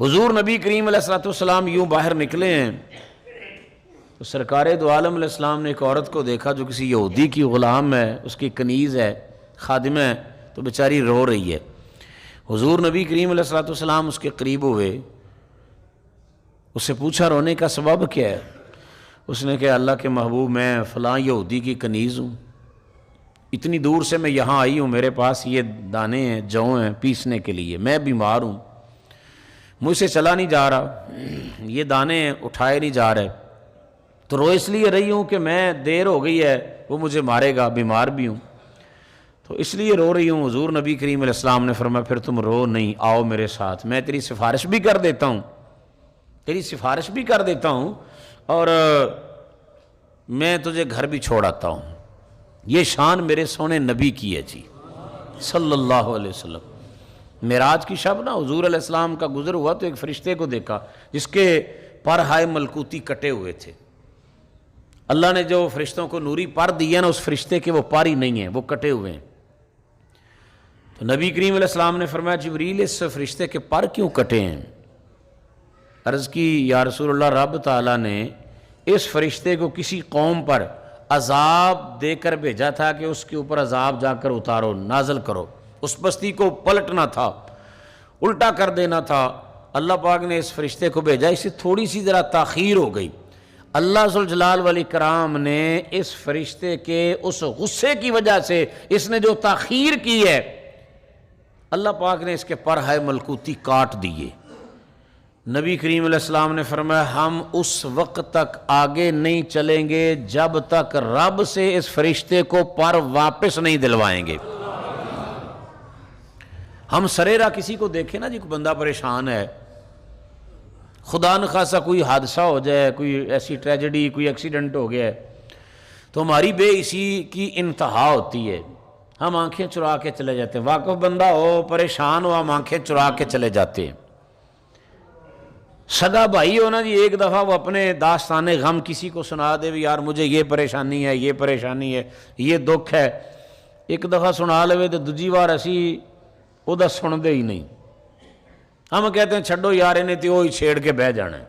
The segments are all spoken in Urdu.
حضور نبی کریم علیہ الصلوۃ والسلام یوں باہر نکلے ہیں تو سرکار دو عالم علیہ السلام نے ایک عورت کو دیکھا جو کسی یہودی کی غلام ہے، اس کی کنیز ہے، خادمہ ہے، تو بیچاری رو رہی ہے۔ حضور نبی کریم علیہ الصلوۃ والسلام اس کے قریب ہوئے، اس سے پوچھا رونے کا سبب کیا ہے؟ اس نے کہا اللہ کے محبوب میں فلاں یہودی کی کنیز ہوں، اتنی دور سے میں یہاں آئی ہوں، میرے پاس یہ دانے ہیں، جو ہیں پیسنے کے لیے، میں بیمار ہوں، مجھ سے چلا نہیں جا رہا، یہ دانے اٹھائے نہیں جا رہے، تو رو اس لیے رہی ہوں کہ میں دیر ہو گئی ہے، وہ مجھے مارے گا، بیمار بھی ہوں، تو اس لیے رو رہی ہوں۔ حضور نبی کریم علیہ السلام نے فرمایا پھر تم رو نہیں، آؤ میرے ساتھ، میں تیری سفارش بھی کر دیتا ہوں، تیری سفارش بھی کر دیتا ہوں، اور میں تجھے گھر بھی چھوڑ آتا ہوں۔ یہ شان میرے سونے نبی کی ہے جی صلی اللہ علیہ وسلم۔ معراج کی شب نا حضور علیہ السلام کا گزر ہوا تو ایک فرشتے کو دیکھا جس کے پر ہائے ملکوتی کٹے ہوئے تھے۔ اللہ نے جو فرشتوں کو نوری پر دیا نا، اس فرشتے کے وہ پر ہی نہیں ہیں، وہ کٹے ہوئے ہیں۔ تو نبی کریم علیہ السلام نے فرمایا جبریل اس فرشتے کے پر کیوں کٹے ہیں؟ عرض کی یا رسول اللہ رب تعالیٰ نے اس فرشتے کو کسی قوم پر عذاب دے کر بھیجا تھا کہ اس کے اوپر عذاب جا کر اتارو، نازل کرو، اس بستی کو پلٹنا تھا، الٹا کر دینا تھا۔ اللہ پاک نے اس فرشتے کو بھیجا، اس سے تھوڑی سی ذرا تاخیر ہو گئی۔ اللہ ذوالجلال والاکرام نے اس فرشتے کے اس غصے کی وجہ سے اس نے جو تاخیر کی ہے، اللہ پاک نے اس کے پر ہائے ملکوتی کاٹ دیے۔ نبی کریم علیہ السلام نے فرمایا ہم اس وقت تک آگے نہیں چلیں گے جب تک رب سے اس فرشتے کو پر واپس نہیں دلوائیں گے۔ ہم سریرا کسی کو دیکھیں نا جی، کوئی بندہ پریشان ہے، خدا نخواستہ کوئی حادثہ ہو جائے، کوئی ایسی ٹریجڈی، کوئی ایکسیڈنٹ ہو گیا ہے، تو ہماری بے اسی کی انتہا ہوتی ہے، ہم آنکھیں چرا کے چلے جاتے ہیں۔ واقف بندہ ہو، پریشان ہو، ہم آنکھیں چرا کے چلے جاتے ہیں۔ سگا بھائی ہو نا جی، ایک دفعہ وہ اپنے داستان غم کسی کو سنا دے بھی یار مجھے یہ پریشانی ہے، یہ پریشانی ہے، یہ دکھ ہے، ایک دفعہ سنا لے تو دوجی بار اسی وہ سن دے ہی نہیں، ہم کہتے ہیں چھڈو یار انہیں تو وہی چھیڑ کے بہ جانا ہے۔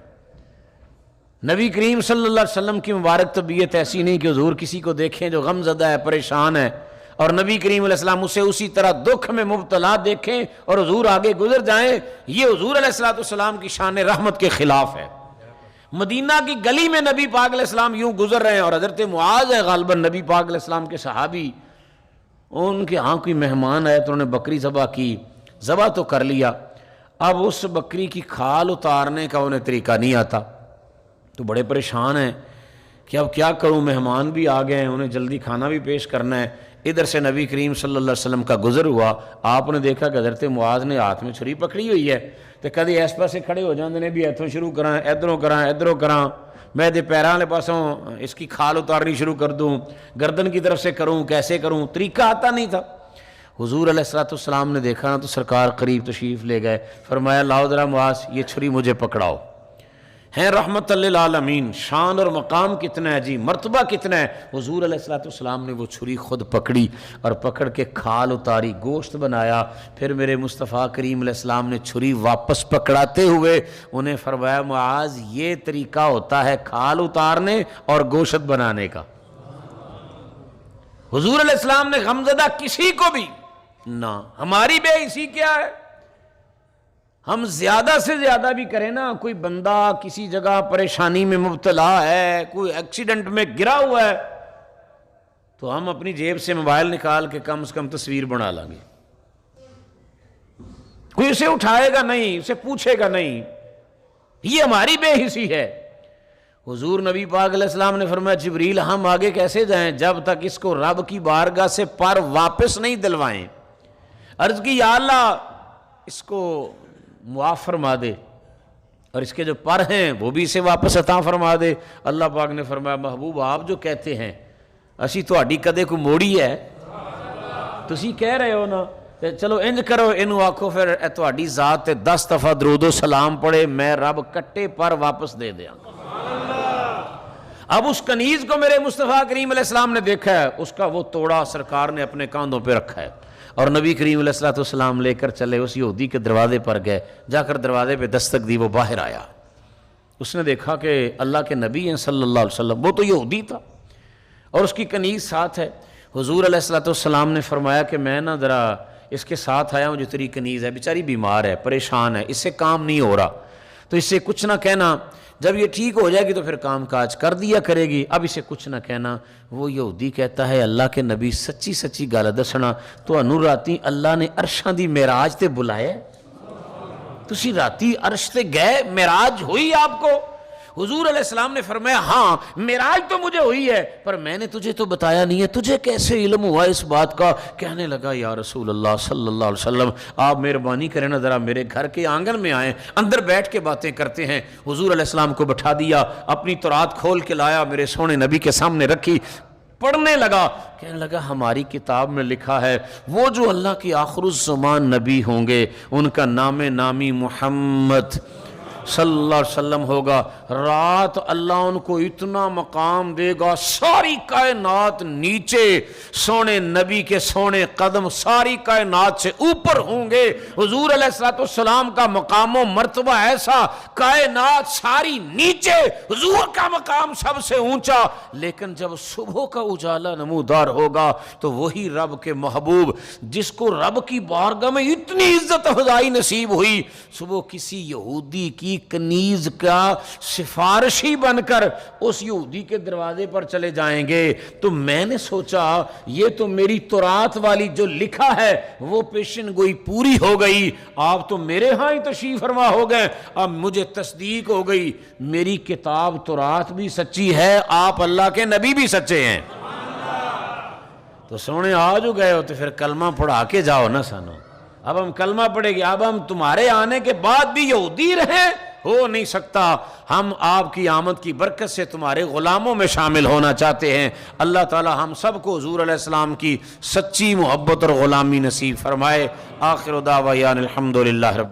نبی کریم صلی اللہ علیہ وسلم کی مبارک طبیعت ایسی نہیں کہ حضور کسی کو دیکھیں جو غم زدہ ہے، پریشان ہے، اور نبی کریم علیہ السلام اسے اسی طرح دکھ میں مبتلا دیکھیں اور حضور آگے گزر جائیں۔ یہ حضور علیہ السلام کی شان رحمت کے خلاف ہے۔ مدینہ کی گلی میں نبی پاک علیہ السلام یوں گزر رہے ہیں اور حضرت معاذ ہے غالباً نبی پاک علیہ السلام کے صحابی، ان کے ہاں کوئی مہمان آئے تو انہوں نے بکری ذبح کی، ذبح تو کر لیا، اب اس بکری کی کھال اتارنے کا انہیں طریقہ نہیں آتا، تو بڑے پریشان ہیں کہ اب کیا کروں، مہمان بھی آ گئے ہیں، انہیں جلدی کھانا بھی پیش کرنا ہے۔ ادھر سے نبی کریم صلی اللہ علیہ وسلم کا گزر ہوا، آپ نے دیکھا کہ حضرت معاذ نے ہاتھ میں چھری پکڑی ہوئی ہے، تو کدی اس پاسے کھڑے ہو جاندے نے بھی ایتھوں شروع کراں، ادھروں کراں، میں دے پیراں والے پاسوں اس کی کھال اتارنی شروع کر دوں، گردن کی طرف سے کروں، کیسے کروں، طریقہ آتا نہیں تھا۔ حضور علیہ السلام نے دیکھا نا تو سرکار قریب تشریف لے گئے، فرمایا لاؤ ذرا معاذ یہ چھری مجھے پکڑاؤ۔ ہیں رحمت للعالمین، شان اور مقام کتنا ہے جی، مرتبہ کتنا ہے۔ حضور علیہ السلام نے وہ چھری خود پکڑی اور پکڑ کے کھال اتاری، گوشت بنایا، پھر میرے مصطفیٰ کریم علیہ السلام نے چھری واپس پکڑاتے ہوئے انہیں فرمایا معاذ یہ طریقہ ہوتا ہے کھال اتارنے اور گوشت بنانے کا۔ حضور علیہ السلام نے غمزدہ کسی کو بھی نہ، ہماری بے اسی کیا ہے، ہم زیادہ سے زیادہ بھی کریں نا، کوئی بندہ کسی جگہ پریشانی میں مبتلا ہے، کوئی ایکسیڈنٹ میں گرا ہوا ہے، تو ہم اپنی جیب سے موبائل نکال کے کم سے کم تصویر بنا لیں گے، کوئی اسے اٹھائے گا نہیں، اسے پوچھے گا نہیں، یہ ہماری بے حسی ہے۔ حضور نبی پاک علیہ السلام نے فرمایا جبریل ہم آگے کیسے جائیں جب تک اس کو رب کی بارگاہ سے پر واپس نہیں دلوائیں۔ عرض کی یا اللہ اس کو معاف فرما دے اور اس کے جو پر ہیں وہ بھی اسے واپس عطا فرما دے۔ اللہ پاک نے فرمایا محبوب آپ جو کہتے ہیں اسی تہاڈی کدے کو موڑی ہے، تسی کہہ رہے ہو نا، چلو انج کرو انہوں آکھو پھر اے تہاڈی ذات تے 10 دفعہ درود و سلام پڑھے، میں رب کٹے پر واپس دے دیاں۔ اب اس کنیز کو میرے مصطفیٰ کریم علیہ السلام نے دیکھا ہے، اس کا وہ توڑا سرکار نے اپنے کاندھوں پہ رکھا ہے، اور نبی کریم علیہ الصلوۃ والسلام لے کر چلے، اس یہودی کے دروازے پر گئے، جا کر دروازے پہ دستک دی، وہ باہر آیا، اس نے دیکھا کہ اللہ کے نبی ہیں صلی اللہ علیہ وسلم، وہ تو یہودی تھا اور اس کی کنیز ساتھ ہے۔ حضور علیہ الصلوۃ والسلام نے فرمایا کہ میں نا ذرا اس کے ساتھ آیا ہوں جو تیری کنیز ہے، بیچاری بیمار ہے، پریشان ہے، اس سے کام نہیں ہو رہا، تو اس سے کچھ نہ کہنا، جب یہ ٹھیک ہو جائے گی تو پھر کام کاج کر دیا کرے گی، اب اسے کچھ نہ کہنا۔ وہ یہودی کہتا ہے اللہ کے نبی سچی سچی گل دسنا، تانوں راتی اللہ نے عرشاں دی معراج تے بلایا، تسی راتی عرش تے گئے، معراج ہوئی آپ کو؟ حضور علیہ السلام نے فرمایا ہاں معراج تو مجھے ہوئی ہے، پر میں نے تجھے تو بتایا نہیں ہے، تجھے کیسے علم ہوا اس بات کا؟ کہنے لگا یا رسول اللہ صلی اللہ علیہ وسلم آپ مہربانی کریں نا ذرا میرے گھر کے آنگن میں آئیں، اندر بیٹھ کے باتیں کرتے ہیں۔ حضور علیہ السلام کو بٹھا دیا، اپنی تورات کھول کے لایا، میرے سونے نبی کے سامنے رکھی، پڑھنے لگا، کہنے لگا ہماری کتاب میں لکھا ہے وہ جو اللہ کی آخر الزمان نبی ہوں گے ان کا نام نامی محمد صلی اللہ علیہ وسلم ہوگا، رات اللہ ان کو اتنا مقام دے گا، ساری کائنات نیچے سونے نبی کے سونے قدم ساری کائنات سے اوپر ہوں گے۔ حضور علیہ الصلوۃ والسلام کا مقام و مرتبہ ایسا، کائنات ساری نیچے، حضور کا مقام سب سے اونچا، لیکن جب صبح کا اجالا نمودار ہوگا تو وہی رب کے محبوب جس کو رب کی بارگاہ میں اتنی عزت افزائی نصیب ہوئی، صبح کسی یہودی کی کنیز کا سفارشی بن کر اس یہودی کے دروازے پر چلے جائیں گے۔ تو میں نے سوچا یہ تو میری تورات والی جو لکھا ہے وہ پیشن گوئی پوری ہو گئی، آپ تو میرے ہاں ہی تشریف فرما ہو گئے، اب مجھے تصدیق ہو گئی میری کتاب تورات بھی سچی ہے، آپ اللہ کے نبی بھی سچے ہیں۔ تو سونے آ جو گئے ہو تو پھر کلمہ پڑھا کے جاؤ نا سانو، اب ہم کلمہ پڑھے گی، اب ہم تمہارے آنے کے بعد بھی یہودی رہیں، ہو نہیں سکتا، ہم آپ کی آمد کی برکت سے تمہارے غلاموں میں شامل ہونا چاہتے ہیں۔ اللہ تعالی ہم سب کو حضور علیہ السلام کی سچی محبت اور غلامی نصیب فرمائے۔ آخر دعوانا الحمدللہ رب